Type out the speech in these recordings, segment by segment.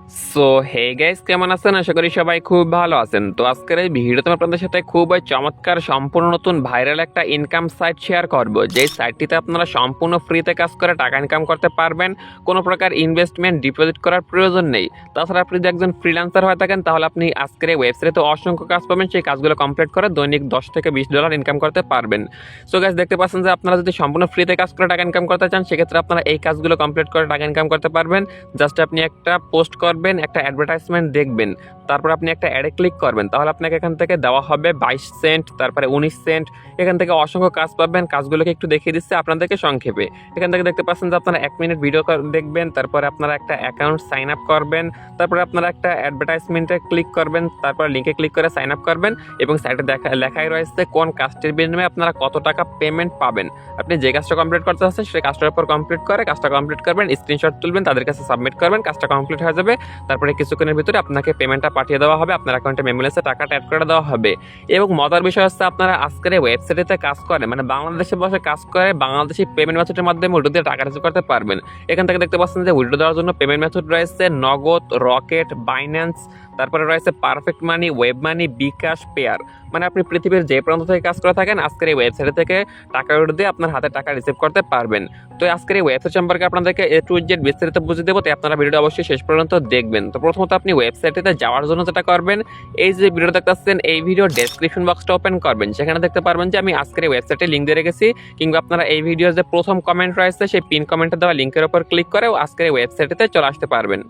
So hey guys, কেমন আছেন? আশা করি সবাই খুব ভালো আছেন। তো আজকের এই ভিডিওতে আমি আপনাদের সাথে খুব চমৎকার সম্পূর্ণ নতুন ভাইরাল একটা ইনকাম সাইট শেয়ার করব, যেই সাইটটিতে আপনারা সম্পূর্ণ ফ্রিতে কাজ করে টাকা ইনকাম করতে পারবেন। কোনো প্রকার ইনভেস্টমেন্ট ডিপোজিট করার প্রয়োজন নেই। তাছাড়া আপনি যদি একজন ফ্রিল্যান্সার হয়ে থাকেন তাহলে আপনি আজকের এই ওয়েবসাইটে অসংখ্য কাজ পাবেন, সেই কাজগুলো কমপ্লিট করে দৈনিক $10 থেকে $20 ইনকাম করতে পারবেন। সো গাইস, দেখতে পাচ্ছেন যে আপনারা যদি সম্পূর্ণ ফ্রিতে কাজ করে টাকা ইনকাম করতে চান, সেক্ষেত্রে আপনারা এই কাজগুলো কমপ্লিট করে টাকা ইনকাম করতে পারবেন। জাস্ট আপনি একটা পোস্ট করবেন, একটা অ্যাডভার্টাইজমেন্ট দেখবেন, তারপর আপনি একটা অ্যাডে ক্লিক করবেন, তাহলে আপনাকে এখান থেকে দেওয়া হবে 22 সেন্ট, তারপরে 19 সেন্ট। এখান থেকে অসংখ্য কাজ পাবেন। কাজগুলোকে একটু দেখিয়ে দিচ্ছে আপনাদেরকে সংক্ষেপে। এখান থেকে দেখতে পাচ্ছেন যে আপনারা 1 মিনিট ভিডিও দেখবেন, তারপরে আপনারা একটা অ্যাকাউন্ট সাইন আপ করবেন, তারপরে আপনারা একটা অ্যাডভার্টাইজমেন্টে ক্লিক করবেন, তারপর লিঙ্কে ক্লিক করে সাইন আপ করবেন এবং সাইটে লেখাই রয়েছে কোন কাজটির বিনিময়ে আপনারা কত টাকা পেমেন্ট পাবেন। আপনি যে কাজটা কমপ্লিট করতে চাচ্ছেন সেই কাজটার উপর কমপ্লিট করে কাজটা কমপ্লিট করবেন, স্ক্রিনশট তুলবেন, তাদের কাছে সাবমিট করবেন, কাজটা কমপ্লিট হয়ে যাবে। তারপরে কিছুক্ষণের ভিতরে আপনাকে পেমেন্টটা পাঠিয়ে দেওয়া হবে, আপনার অ্যাকাউন্টে মেমোলেসে টাকাটা অ্যাড করে দেওয়া হবে। এবং মজার বিষয় হচ্ছে, আপনারা আজকের এই ওয়েবসাইটে কাজ করেন, মানে বাংলাদেশে বসে কাজ করে বাংলাদেশি পেমেন্ট মেথডের মাধ্যমে উইড্রো দিয়ে টাকা রিসিভ করতে পারবেন। এখান থেকে দেখতে পাচ্ছেন যে উইড্রো দেওয়ার জন্য পেমেন্ট মেথড রয়েছে নগদ, রকেট, বাইন্যান্স, তারপরে রয়েছে পারফেক্ট মানি, ওয়েব মানি, বিকাশ, পেয়ার। মানে আপনি পৃথিবীর যে প্রান্ত থেকে কাজ করে থাকেন, আজকের এই ওয়েবসাইট থেকে টাকা উইড্রো দিয়ে আপনার হাতে টাকা রিসিভ করতে পারবেন। তো আজকের এই ওয়েবসাইট সম্পর্কে আপনাদেরকে A to Z বিস্তারিত বুঝিয়ে দেবো, তাই আপনারা ভিডিওটা অবশ্যই শেষ পর্যন্ত দেখবেন। তো প্রথমত আপনি ওয়েবসাইটে যাওয়ার জন্য যেটা করবেন, এই যে ভিডিও দেখতেছেন এই ভিডিও ডেসক্রিপশন বক্সটা ওপেন করবেন, সেখানে দেখতে পারবেন যে আমি আজকের এই ওয়েবসাইটে লিঙ্ক দিয়ে রেখেছি, কিংবা আপনারা এই ভিডিওর যে প্রথম কমেন্ট রয়েছে সেই পিন কমেন্টে দেওয়া লিঙ্কের উপর ক্লিক করেও আজকের এই ওয়েবসাইটে চলে আসতে পারবেন।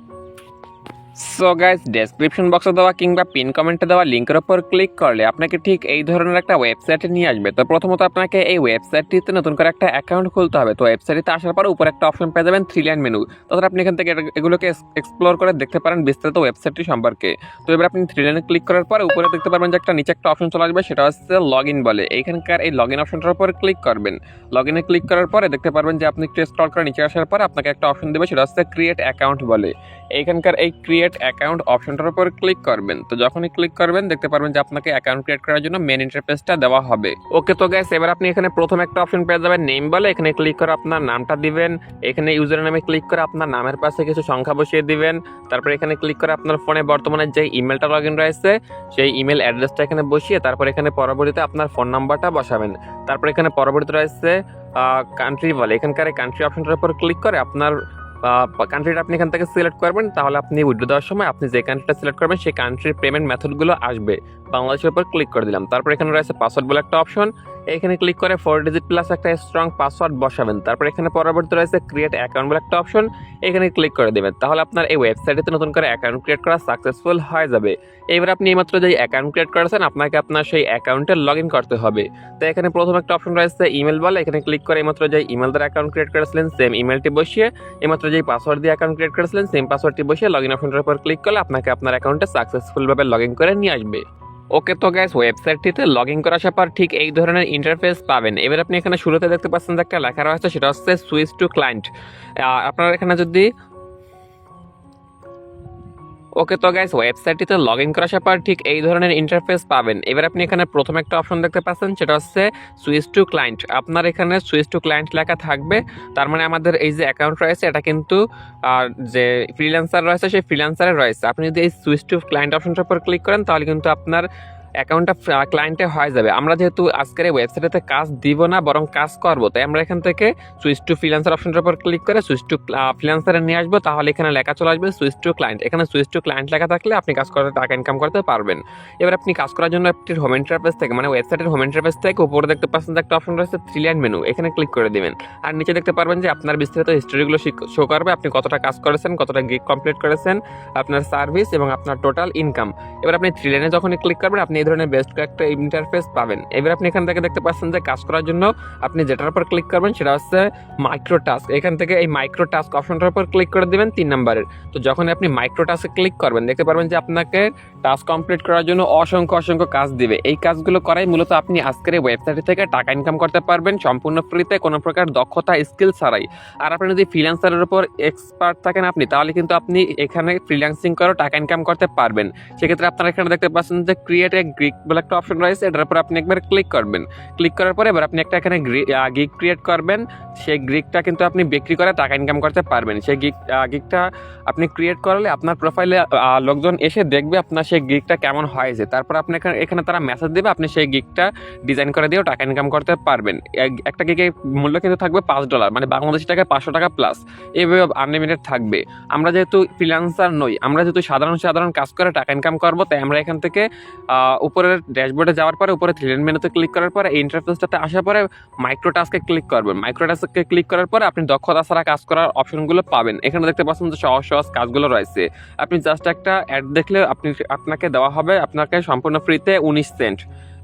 সো গাইস, ডেসক্রিপশন বক্সে দেওয়া কিংবা পিন কমেন্টে দেওয়া লিঙ্কের উপর ক্লিক করলে আপনাকে ঠিক এই ধরনের একটা ওয়েবসাইটে নিয়ে আসবে। তো প্রথমত আপনাকে এই ওয়েবসাইটটিতে নতুন করে একটা অ্যাকাউন্ট খুলতে হবে। তো ওয়েবসাইটে আসার পর উপরে একটা অপশন পেয়ে যাবেন 3 লাইন মেনু। তাছাড়া আপনি এখান থেকে এগুলোকে এক্সপ্লোর করে দেখতে পারেন বিস্তারিত ওয়েবসাইটটি সম্পর্কে। তো এবার আপনি 3 লাইনে ক্লিক করার পর উপরে দেখতে পারবেন যে নিচে একটা অপশন চলে আসবে, সেটা হচ্ছে লগ ইন বলে। এইখানকার এই লগ ইন অপশনটার উপর ক্লিক করবেন। লগ ইনে ক্লিক করার পরে দেখতে পারবেন যে আপনি একটু স্ক্রল করে নিচে আসার পর আপনাকে একটা অপশন দেবে, সেটা হচ্ছে ক্রিয়েট অ্যাকাউন্ট বলে। এইখানকার এই ক্রিয়েট অ্যাকাউন্ট অপশনটার উপর ক্লিক করবেন। তো যখনই ক্লিক করবেন দেখতে পারবেন যে আপনাকে অ্যাকাউন্ট ক্রিয়েট করার জন্য মেন ইন্টারফেসটা দেওয়া হবে। ওকে, তো গাইস, এবার আপনি এখানে প্রথম একটা অপশন পেয়ে যাবেন নেম বলে। এখানে ক্লিক করে আপনার নামটা দিবেন। এখানে ইউজার নামে ক্লিক করে আপনার নামের পাশে কিছু সংখ্যা বসিয়ে দিবেন। তারপর এখানে ক্লিক করে আপনার ফোনে বর্তমানে যে ইমেলটা লগ ইন রয়েছে সেই ইমেল অ্যাড্রেসটা এখানে বসিয়ে তারপর এখানে পরবর্তীতে আপনার ফোন নাম্বারটা বসাবেন। তারপর এখানে পরবর্তীতে রয়েছে কান্ট্রি বলে। এখানকার এই কান্ট্রি অপশনটার উপর ক্লিক করে আপনার কান্ট্রিটা আপনি এখান থেকে সিলেক্ট করবেন। তাহলে আপনি উইথড্র দেওয়ার সময় আপনি যে কান্ট্রিটা সিলেক্ট করবেন সেই কান্ট্রির পেমেন্ট মেথডগুলো আসবে। বাংলাদেশের উপর ক্লিক করে দিলাম। তারপর এখানে রয়েছে পাসওয়ার্ড বলে একটা অপশন। এখানে ক্লিক করে 4 ডিজিট প্লাস একটা স্ট্রং পাসওয়ার্ড বসাবেন। তারপর এখানে পরবর্তী রয়েছে ক্রিয়েট অ্যাকাউন্ট বলে একটা অপশন। এখানে ক্লিক করে দেবেন। তাহলে আপনার এই ওয়েবসাইটে নতুন করে অ্যাকাউন্ট ক্রিয়েট করা সাকসেসফুল হয়ে যাবে। এবার আপনি এইমাত্র যে অ্যাকাউন্ট ক্রিয়েট করেছেন আপনাকে আপনার সেই অ্যাকাউন্টে লগ ইন করতে হবে। তো এখানে প্রথম একটা অপশন রয়েছে ইমেল বলে। এখানে ক্লিক করে এইমাত্র যে ইমেল দ্বারা অ্যাকাউন্ট ক্রিয়েট করেছিলেন সেম ইমেলটি বসিয়ে এইমাত্র যেই পাসওয়ার্ড দিয়ে অ্যাকাউন্ট ক্রিয়েট করেছিলেন সেম পাসওয়ার্ডটি বসিয়ে লগ ইন অপশনটার উপর ক্লিক করলে আপনাকে আপনার অ্যাকাউন্টে সাকসেসফুলভাবে লগ ইন করে নিয়ে আসবে। ওকে, তো গাইস, ওয়েবসাইটটিতে লগ ইন করার পর ঠিক এই ধরনের ইন্টারফেস পাবেন। এবার আপনি এখানে শুরুতে দেখতে পাচ্ছেন যে একটা লেখা রয়েছে, সেটা হচ্ছে সুইচ টু ক্লায়েন্ট। আপনারা এখানে যদি ওকে, তো গাইস, ওয়েবসাইটটিতে লগ ইন করার পর ঠিক এই ধরনের ইন্টারফেস পাবেন। এবার আপনি এখানে প্রথম একটা অপশন দেখতে পাচ্ছেন, সেটা হচ্ছে সুইচ টু ক্লায়েন্ট। আপনার এখানে সুইচ টু ক্লায়েন্ট লেখা থাকবে। তার মানে আমাদের এই যে অ্যাকাউন্ট রয়েছে এটা কিন্তু যে ফ্রিল্যান্সার রয়েছে সেই ফ্রিল্যান্সারের রয়েছে। আপনি যদি এই সুইচ টু ক্লায়েন্ট অপশনটার উপর ক্লিক করেন তাহলে কিন্তু আপনার অ্যাকাউন্টটা ক্লায়েন্টে হয়ে যাবে। আমরা যেহেতু আজকের এই ওয়েবসাইটে কাজ দিব না বরং কাজ করবো, তাই আমরা এখান থেকে সুইচ টু ফ্রিল্যান্সার অপশনটার উপর ক্লিক করে সুইচ টু ফ্রিল্যান্সারে নিয়ে আসবো। তাহলে এখানে লেখা চলে আসবে সুইচ টু ক্লায়েন্ট। এখানে সুইচ টু ক্লায়েন্ট লেখা থাকলে আপনি কাজ করতে টাকা ইনকাম করতে পারবেন। এবার আপনি কাজ করার জন্য একটি হোম ইন্টারফেস থেকে, মানে ওয়েবসাইটের হোম ইন্টারফেস থেকে উপরে দেখতে পাচ্ছেন যে একটা অপশন রয়েছে 3 লাইন মেনু। এখানে ক্লিক করে দিবেন। আর নিচে দেখতে পারবেন যে আপনার বিস্তারিত হিস্টোরিগুলো শো করবে, আপনি কতটা কাজ করেছেন, কতটা গিগ কমপ্লিট করেছেন, আপনার সার্ভিস এবং আপনার টোটাল ইনকাম। এবার আপনি 3 লাইনে যখনই ক্লিক করবেন আপনি এই ধরনের বেস্ট একটা ইন্টারফেস পাবেন। এবার আপনি এখান থেকে দেখতে পাচ্ছেন যে কাজ করার জন্য আপনি যেটার উপর ক্লিক করবেন সেটা হচ্ছে মাইক্রো টাস্ক। এখান থেকে এই মাইক্রো টাস্ক অপশনটার উপর ক্লিক করে দিবেন 3 নম্বরের। তো যখন আপনি মাইক্রো টাস্কে ক্লিক করবেন দেখতে পারবেন যে আপনাকে টাস্ক কমপ্লিট করার জন্য অসংখ্য কাজ দিবে। এই কাজগুলো করাই মূলত আপনি আজকের এই ওয়েবসাইট থেকে টাকা ইনকাম করতে পারবেন সম্পূর্ণ ফ্রিতে, কোনো প্রকার দক্ষতা স্কিল ছাড়াই। আর আপনি যদি ফ্রিল্যান্সারের উপর এক্সপার্ট থাকেন আপনি, তাহলে কিন্তু আপনি এখানে ফ্রিল্যান্সিং করে টাকা ইনকাম করতে পারবেন। সেক্ষেত্রে আপনারা এখানে দেখতে পাচ্ছেন যে ক্রিয়েট এ গ্রিক বলে একটা অপশন রয়েছে, এটার উপর আপনি একবার ক্লিক করবেন। ক্লিক করার পরে এবার আপনি একটা এখানে গিগ ক্রিয়েট করবেন। সেই গিগটা কিন্তু আপনি বিক্রি করে টাকা ইনকাম করতে পারবেন। সেই গিগটা আপনি ক্রিয়েট করলে আপনার প্রোফাইলে লোকজন এসে দেখবে আপনার সেই গিগটা কেমন হয়েছে। তারপর আপনি এখানে তারা মেসেজ দেবে, আপনি সেই গিগটা ডিজাইন করে দিয়েও টাকা ইনকাম করতে পারবেন। একটা গিগের মূল্য কিন্তু থাকবে $5, মানে বাংলাদেশি টাকায় $500 প্লাস। এইভাবে আনলিমিটেড থাকবে। আমরা যেহেতু ফ্রিল্যান্সার নই, আমরা যেহেতু সাধারণ কাজ করে টাকা ইনকাম করবো, তাই আমরা এখান থেকে উপরের ড্যাশবোর্ডে যাওয়ার পরে উপরে থ্রি লাইন মেনুতে ক্লিক করার পরে এই ইন্টারফেসটাতে আসার পরে মাইক্রো টাস্কে ক্লিক করবেন। মাইক্রো টাস্কে ক্লিক করার পরে আপনি দক্ষতা ছাড়া কাজ করার অপশনগুলো পাবেন। এখানে দেখতে পাচ্ছেন যে সহজ কাজগুলো রয়েছে। আপনি জাস্ট একটা অ্যাড দেখলে আপনাকে দেওয়া হবে আপনাকে সম্পূর্ণ ফ্রিতে 19 সেন্ট,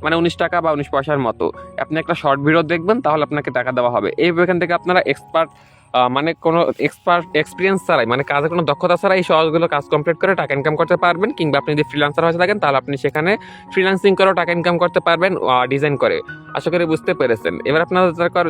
মানে 19 টাকা বা 19 পয়সার মতো। আপনি একটা শর্ট ভিডিও দেখবেন, তাহলে আপনাকে টাকা দেওয়া হবে। এখান থেকে আপনারা মানে কোনো এক্সপিরিয়েন্স ছাড়াই, মানে কাজের কোনো দক্ষতা ছাড়াই এই সহজগুলো কাজ কমপ্লিট করে টাকা ইনকাম করতে পারবেন। কিংবা আপনি যদি ফ্রিল্যান্সার হয়ে থাকেন, তাহলে আপনি সেখানে ফ্রিল্যান্সিং করেও টাকা ইনকাম করতে পারবেন ডিজাইন করে। আশা করি বুঝতে পেরেছেন। এবার আপনারা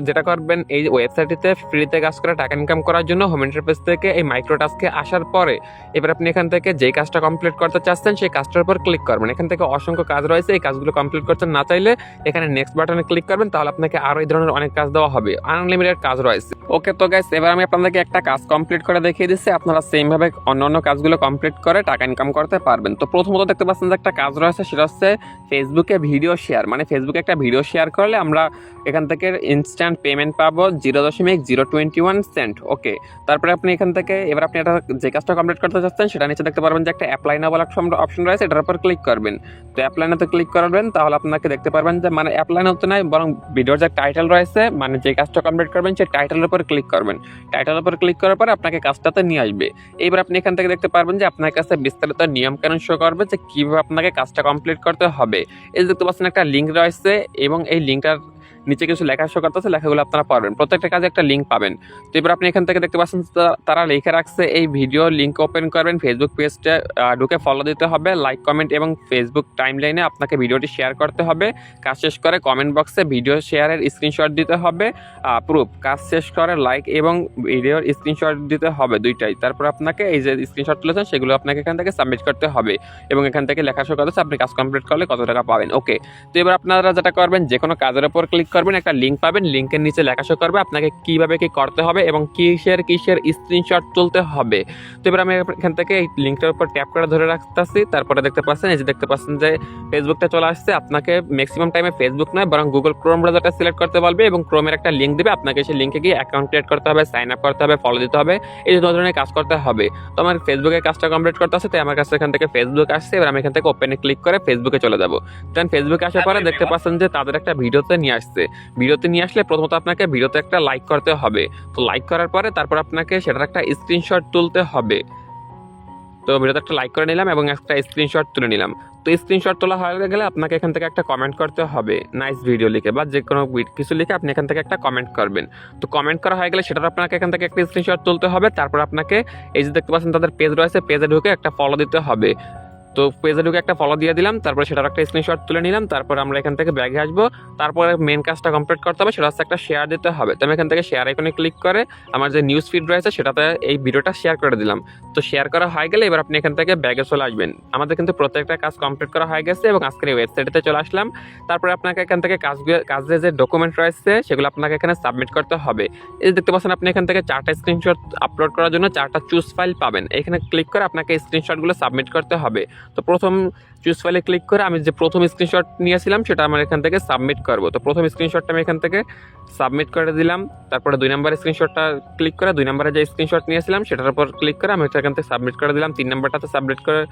যেটা করবেন, এই ওয়েবসাইটটিতে ফ্রিতে কাজ করে টাকা ইনকাম করার জন্য হোম ইন্টারফেস থেকে এই মাইক্রো টাস্কে আসার পরে এবার আপনি এখান থেকে যেই কাজটা কমপ্লিট করতে চাচ্ছেন সেই কাজটার উপর ক্লিক করবেন। এখান থেকে অসংখ্য কাজ রয়েছে, এই কাজগুলো কমপ্লিট করতে না চাইলে এখানে নেক্সট বাটনে ক্লিক করবেন, তাহলে আপনাকে আরও এই ধরনের অনেক কাজ দেওয়া হবে। আনলিমিটেড কাজ রয়েছে। ওকে, তো গাইস এবার আমি আপনাদেরকে একটা কাজ কমপ্লিট করে দেখিয়ে দিচ্ছি। আপনারা সেম ভাবে অন্যান্য কাজগুলো কমপ্লিট করে টাকা ইনকাম করতে পারবেন। তো প্রথমত দেখতে পাচ্ছেন যে একটা কাজ রয়েছে, সেটা হচ্ছে ফেসবুকে ভিডিও শেয়ার। মানে ফেসবুকে একটা ভিডিও শেয়ার করলে আমরা এখান থেকে ইনস্ট্যান্ট পেমেন্ট পাবো 0.021 সেন্ট। ওকে, তারপরে আপনি এখান থেকে এবার আপনি এটা যে কাজটা কমপ্লিট করতে চাচ্ছেন সেটা নিচে দেখতে পারবেন যে একটা অ্যাপ্লাই নাও বলে অপশন রয়েছে, এটার উপর ক্লিক করবেন। তো অ্যাপ্লাই নাওতে ক্লিক করবেন, তাহলে আপনাকে দেখতে পারবেন যে মানে অ্যাপ্লাই নাওতে নয়, বরং ভিডিওর যে টাইটেল রয়েছে, মানে যে কাজটা কমপ্লিট করবেন সেই টাইটেলের উপর ক্লিক করবেন। টাইটেলের উপর ক্লিক করার পরে আপনাকে কাজটাতে নিয়ে আসবে। এইবার আপনি এখান থেকে দেখতে পারবেন যে আপনার কাছে বিস্তারিত নিয়ম কানুন শো করবে যে কীভাবে আপনাকে কাজটা কমপ্লিট করতে হবে। এই দেখতে পাচ্ছেন একটা লিঙ্ক রয়েছে এবং এই লিঙ্কটার নিচে কিছু লেখা শো করতেছে, লেখাগুলো আপনারা পড়বেন। প্রত্যেকটা কাজে একটা লিঙ্ক পাবেন। তো এবার আপনি এখান থেকে দেখতে পাচ্ছেন তারা লিখে রাখছে এই ভিডিও লিঙ্ক ওপেন করবেন, ফেসবুক পেজটা ঢুকে ফলো দিতে হবে, লাইক কমেন্ট এবং ফেসবুক টাইম লাইনে আপনাকে ভিডিওটি শেয়ার করতে হবে। কাজ শেষ করে কমেন্ট বক্সে ভিডিও শেয়ারের স্ক্রিনশট দিতে হবে, প্রুফ। কাজ শেষ করে লাইক এবং ভিডিওর স্ক্রিনশট দিতে হবে, দুইটাই। তারপর আপনাকে এই যে স্ক্রিনশট তুলেছেন সেগুলো আপনাকে এখান থেকে সাবমিট করতে হবে এবং এখান থেকে লেখা শো করতেছে আপনি কাজ কমপ্লিট করলে কত টাকা পাবেন। ওকে, তো এবার আপনারা যেটা করবেন, যে কোনো কাজের উপর ক্লিক করবেন, একটা লিঙ্ক পাবেন, লিঙ্কের নিচে লেখা শো করবে আপনাকে কিভাবে কি করতে হবে এবং কিসের স্ক্রিনশট তুলতে হবে। তো এবার আমি এখান থেকে এই লিঙ্কটার উপর ট্যাপ করে ধরে রাখতেছি। তারপরে দেখতে পাচ্ছেন এই যে দেখতে পাচ্ছেন যে ফেসবুকটা চলে আসছে। আপনাকে ম্যাক্সিমাম টাইমে ফেসবুক নয়, বরং গুগল ক্রোম ব্রাউজারটা সিলেক্ট করতে বলবে এবং ক্রোমের একটা লিঙ্ক দিবে। আপনাকে সেই লিঙ্কে গিয়ে অ্যাকাউন্ট ক্রিয়েট করতে হবে, সাইন আপ করতে হবে, ফলো দিতে হবে, এই ধরনের কাজ করতে হবে। তো আমার ফেসবুকের কাজটা কমপ্লিট করতে আসছে, তাই আমার কাছে এখান থেকে ফেসবুক আসছে। এবার আমি এখান থেকে ওপেনে ক্লিক করে ফেসবুকে চলে যাবো। দেন ফেসবুকে আসার পরে দেখতে পাচ্ছেন যে তাদের একটা ভিডিওতে নিয়ে আসছে। ভিডিওতে নিয়ে আসলে প্রথমত আপনাকে ভিডিওতে একটা লাইক করতে হবে। তো লাইক করার পরে তারপর আপনাকে সেটার একটা স্ক্রিনশট তুলতে হবে। তো ভিডিওতে একটা লাইক করে নিলাম এবং একটা স্ক্রিনশট তুলে নিলাম। তো স্ক্রিনশট তোলা হয়ে গেলে আপনাকে এখান থেকে একটা কমেন্ট করতে হবে, নাইস ভিডিও লিখে বা যে কোনো কিছু লিখে আপনি এখান থেকে একটা কমেন্ট করবেন। তো কমেন্ট করা হয়ে গেলে সেটার আপনাকে এখান থেকে একটা স্ক্রিনশট তুলতে হবে। তারপর আপনাকে এই যে দেখতে পাচ্ছেন তাদের পেজ রয়েছে, পেজে ঢুকে একটা ফলো দিতে হবে। তো পেজে ঢুকে একটা ফলো দিয়ে দিলাম, তারপরে সেটার একটা স্ক্রিনশট তুলে নিলাম। তারপর আমরা এখান থেকে ব্যাগে আসবো। তারপরে মেন কাজটা কমপ্লিট করতে হবে, সেটা হচ্ছে একটা শেয়ার দিতে হবে। তো আমি এখান থেকে শেয়ার আইকনে ক্লিক করে আমার যে নিউজ ফিড রয়েছে সেটাতে এই ভিডিওটা শেয়ার করে দিলাম। তো শেয়ার করা হয়ে গেলে এবার আপনি এখান থেকে ব্যাগে চলে আসবেন। আমাদের কিন্তু প্রত্যেকটা কাজ কমপ্লিট করা হয়ে গেছে এবং আজকের এই ওয়েবসাইটে চলে আসলাম। তারপরে আপনাকে এখান থেকে কাজের যে ডকুমেন্ট রয়েছে সেগুলো আপনাকে এখানে সাবমিট করতে হবে। এই দেখতে পাচ্ছেন আপনি এখান থেকে 4টা স্ক্রিনশট আপলোড করার জন্য 4টা চুজ ফাইল পাবেন। এখানে ক্লিক করে আপনাকে স্ক্রিনশটগুলো সাবমিট করতে হবে। তো প্রথম চুজ ফাইলে ক্লিক করে আমি যে প্রথম স্ক্রিনশট নিয়েছিলাম সেটা আমার এখান থেকে সাবমিট করব। তো প্রথম স্ক্রিনশটটা আমি এখান থেকে সাবমিট করে দিলাম। তারপরে 2 নম্বর স্ক্রিনশটটা ক্লিক করে 2 নম্বরে যে স্ক্রিনশট নিয়েছিলাম সেটার উপর ক্লিক করে আমি এখান থেকে সাবমিট করে দিলাম। 3 নম্বরটাতে সাবমিট করে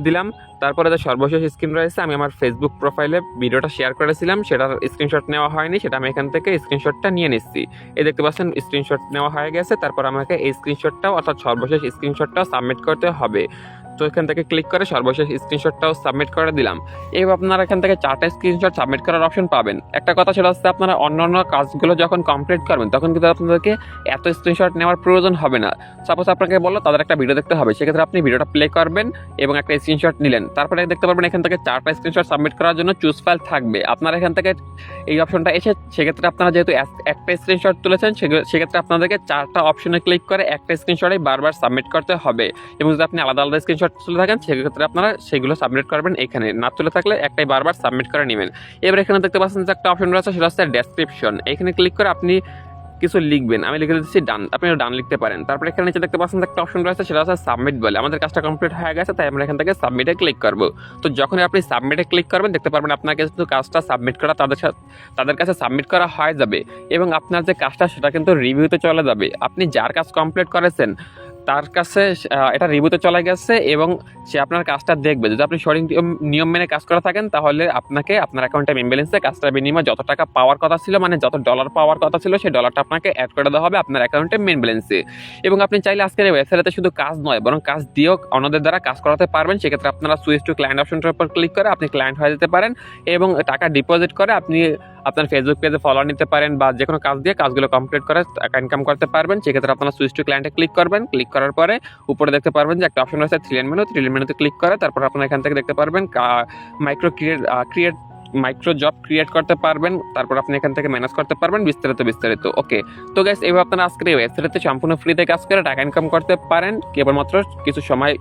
দিলাম। তারপরে যে সর্বশেষ স্ক্রিন রয়েছে, আমি আমার ফেসবুক প্রোফাইলে ভিডিওটা শেয়ার করেছিলাম, সেটার স্ক্রিনশট নেওয়া হয়নি, সেটা আমি এখান থেকে স্ক্রিনশটটা নিয়ে নিচ্ছি। এই দেখতে পাচ্ছেন স্ক্রিনশট নেওয়া হয়ে গেছে। তারপর আমাকে এই স্ক্রিনশটটাও অর্থাৎ সর্বশেষ স্ক্রিনশটটাও সাবমিট করতে হবে। তো এখান থেকে ক্লিক করে সর্বশেষ স্ক্রিনশটটাও সাবমিট করে দিলাম। এইভাবে আপনারা এখান থেকে 4টা স্ক্রিনশট সাবমিট করার অপশন পাবেন। একটা কথা সেটা হচ্ছে আপনারা অন্যান্য কাজগুলো যখন কমপ্লিট করবেন তখন কিন্তু আপনাদেরকে এত স্ক্রিনশট নেওয়ার প্রয়োজন হবে না। সাপোজ আপনাকে বললো তাদের একটা ভিডিও দেখতে হবে, সেক্ষেত্রে আপনি ভিডিওটা প্লে করবেন এবং একটা স্ক্রিনশট নিলেন। তারপরে দেখতে পারবেন এখান থেকে 4টা স্ক্রিনশট সাবমিট করার জন্য চুজ ফাইল থাকবে। আপনারা এখান থেকে এই অপশনটা এসে সেক্ষেত্রে আপনারা যেহেতু একটা স্ক্রিনশট তুলেছেন সেক্ষেত্রে আপনাদেরকে 4টা অপশনে ক্লিক করে একটা স্ক্রিনশটই বারবার সাবমিট করতে হবে। এবং যদি আপনি আলাদা আলাদা স্ক্রিনশট তুলে থাকেন সেক্ষেত্রে আপনারা সেগুলো সাবমিট করবেন এখানে, না তুলে থাকলে একটাই বারবার সাবমিট করে নেবেন। এবার এখানে দেখতে পাচ্ছেন যে একটা অপশন রয়েছে, সেটা হচ্ছে ডেসক্রিপশন। এখানে ক্লিক করে আপনি কিছু লিখবেন, আমি লিখে দিচ্ছি ডান, আপনি ডান লিখতে পারেন। তারপরে এখানে নিচে দেখতে পাচ্ছেন একটা অপশন রয়েছে, সেটা হচ্ছে সাবমিট বলে। আমাদের কাজটা কমপ্লিট হয়ে গেছে, তাই আমরা এখান থেকে সাবমিটে ক্লিক করব। তো যখনই আপনি সাবমিটে ক্লিক করবেন দেখতে পারবেন আপনার কিন্তু কাজটা সাবমিট করা তাদের কাছে সাবমিট করা হয়ে যাবে, এবং আপনার যে কাজটা সেটা কিন্তু রিভিউতে চলে যাবে। আপনি যার কাজ কমপ্লিট করেছেন তার কাছে এটা রিভিউতে চলে গেছে, এবং সে আপনার কাজটা দেখবে। যদি আপনি সঠিক নিয়ম মেনে কাজ করে থাকেন তাহলে আপনাকে আপনার অ্যাকাউন্টে মেইন ব্যালেন্সে কাজটার বিনিময়ে যত টাকা পাওয়ার কথা ছিল, মানে যত ডলার পাওয়ার কথা ছিল, সেই ডলারটা আপনাকে অ্যাড করে দেওয়া হবে আপনার অ্যাকাউন্টে মেইন ব্যালেন্সে। এবং আপনি চাইলে আজকের এই ওয়েবসাইটে শুধু কাজ নয় বরং কাজ দিয়েও অন্যদের দ্বারা কাজ করাতে পারবেন। সেক্ষেত্রে আপনারা সুইচ টু ক্লায়েন্ট অপশনটার উপর ক্লিক করে আপনি ক্লায়েন্ট হয়ে যেতে পারেন, এবং টাকা ডিপোজিট করে আপনি আপনার ফেসবুক পেজে ফলোয়ার নিতে পারেন, বা যে কোনো কাজ দিয়ে কাজগুলো কমপ্লিট করে টাকা ইনকাম করতে পারবেন। সেক্ষেত্রে আপনারা সুইচ টু ক্লায়েন্টে ক্লিক করবেন। ক্লিক করার পরে উপরে দেখতে পারবেন যে একটা অপশন রয়েছে three line menu. Three line মেনুতে ক্লিক করে তারপর আপনারা এখান থেকে দেখতে পারবেন মাইক্রো জব ক্রিয়েট করতে পারবেন। তারপর আপনি এখান থেকে ম্যানেজ করতে পারবেন বিস্তারিত। ওকে, তো গাইস এইভাবে আপনারা আজকের এই ওয়েবসাইটে সম্পূর্ণ ফ্রিতে কাজ করে টাকা ইনকাম করতে পারেন, কেবলমাত্র কিছু সময়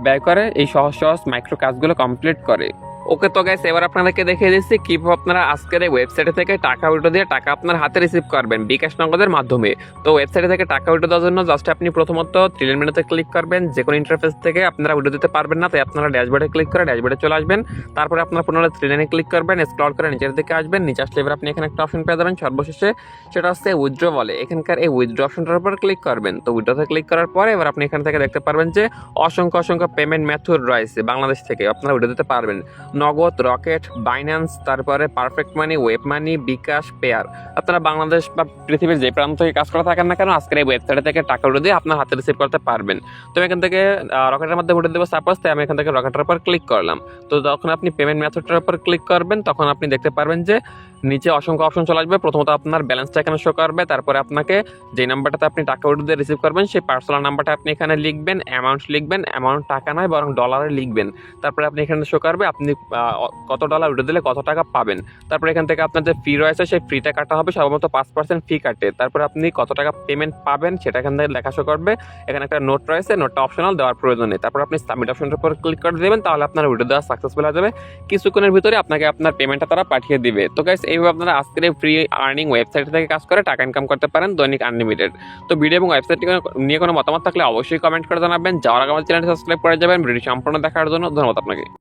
ব্যয় করে এই সহজ মাইক্রো কাজগুলো কমপ্লিট করে। ওকে, তো গাইস এবার আপনাদেরকে দেখিয়ে দিচ্ছি কিভাবে আপনারা আজকের এই ওয়েবসাইট থেকে টাকা উইথড্র দিয়ে টাকা আপনার হাতে রিসিভ করবেন বিকাশ নগদের মাধ্যমে। তো ওয়েবসাইট থেকে টাকা উইথড্র দেওয়ার জন্য জাস্ট আপনি প্রথমত থ্রি লাইন মেনুতে ক্লিক করবেন। যে কোনো ইন্টারফেস থেকে আপনারা উইথড্র দিতে পারবেন না, তাই আপনারা ড্যাশবোর্ডে ক্লিক করে ড্যাশবোর্ডে চলে আসবেন। তারপরে আপনারা পুনরায় থ্রি লাইনে ক্লিক করবেন, স্ক্রল করে নিচের দিকে আসবেন। নিচে আসলে এবার আপনি এখানে একটা অপশন পেয়ে যাবেন সর্বশেষে, সেটা হচ্ছে উইথড্র বলে। এখানকার এই উইথড্র অপশনটার উপর ক্লিক করবেন। তো উইথড্রতে ক্লিক করার পরে এবার আপনি এখান থেকে দেখতে পারবেন যে অসংখ্য পেমেন্ট মেথড রয়েছে বাংলাদেশ থেকে আপনারা উইথড্র দিতে পারবেন। নগদ, রকেট, বাইন্যান্স, তারপরে পারফেক্ট মানি, ওয়েব মানি, বিকাশ, পেয়ার। আপনারা বাংলাদেশ বা পৃথিবীর যে প্রান্ত থেকে কাজ করে থাকেন না কেন আজকের এই ওয়েবসাইট থেকে টাকা উঠে দিয়ে আপনার হাতে রিসিভ করতে পারবেন। তো এখান থেকে রকেটের মধ্যে উঠে দেবো সাপোজ, তাই আমি এখান থেকে রকেটের উপর ক্লিক করলাম। তো যখন আপনি পেমেন্ট মেথডটার উপর ক্লিক করবেন তখন আপনি দেখতে পারবেন যে নিচে অসংখ্য অপশন চলে আসবে। প্রথমত আপনার ব্যালেন্সটা এখানে শো করবে, তারপরে আপনাকে যে নাম্বারটাতে আপনি টাকা উঠে দিয়ে রিসিভ করবেন সেই পার্সোনাল নাম্বারটা আপনি এখানে লিখবেন, অ্যামাউন্ট টাকা নয় বরং ডলারে লিখবেন। তারপরে আপনি এখানে শো করবে আপনি কত ডলার উঠে দিলে কত টাকা পাবেন। তারপরে এখান থেকে আপনার যে ফি রয়েছে সেই ফিটা কাটা হবে, সর্বমোট 5% ফি কাটে। তারপরে আপনি কত টাকা পেমেন্ট পাবেন সেটা এখান থেকে লেখা শো করবে। এখানে একটা নোট রয়েছে, নোটটা অপশনাল, দেওয়ার প্রয়োজন নেই। তারপর আপনি সাবমিট অপশনটার উপর ক্লিক করে দেবেন, তাহলে আপনার উইথড্র দেওয়া সাকসেসফুল হয়ে যাবে। কিছুক্ষণের ভিতরে আপনাকে আপনার পেমেন্টটা তারা পাঠিয়ে দিবে। তো গাইস এইভাবে আপনারা আজকের এই ফ্রি আর্নিং ওয়েবসাইট থেকে কাজ করে টাকা ইনকাম করতে পারেন দৈনিক আনলিমিটেড। তো ভিডিও এবং ওয়েবসাইট নিয়ে কোনো মতামত থাকলে অবশ্যই কমেন্ট করে জানাবেন। যাওয়ার আগে আমার চ্যানেলটি সাবস্ক্রাইব করে যাবেন। ভিডিও সম্পূর্ণ দেখার জন্য ধন্যবাদ আপনাকে।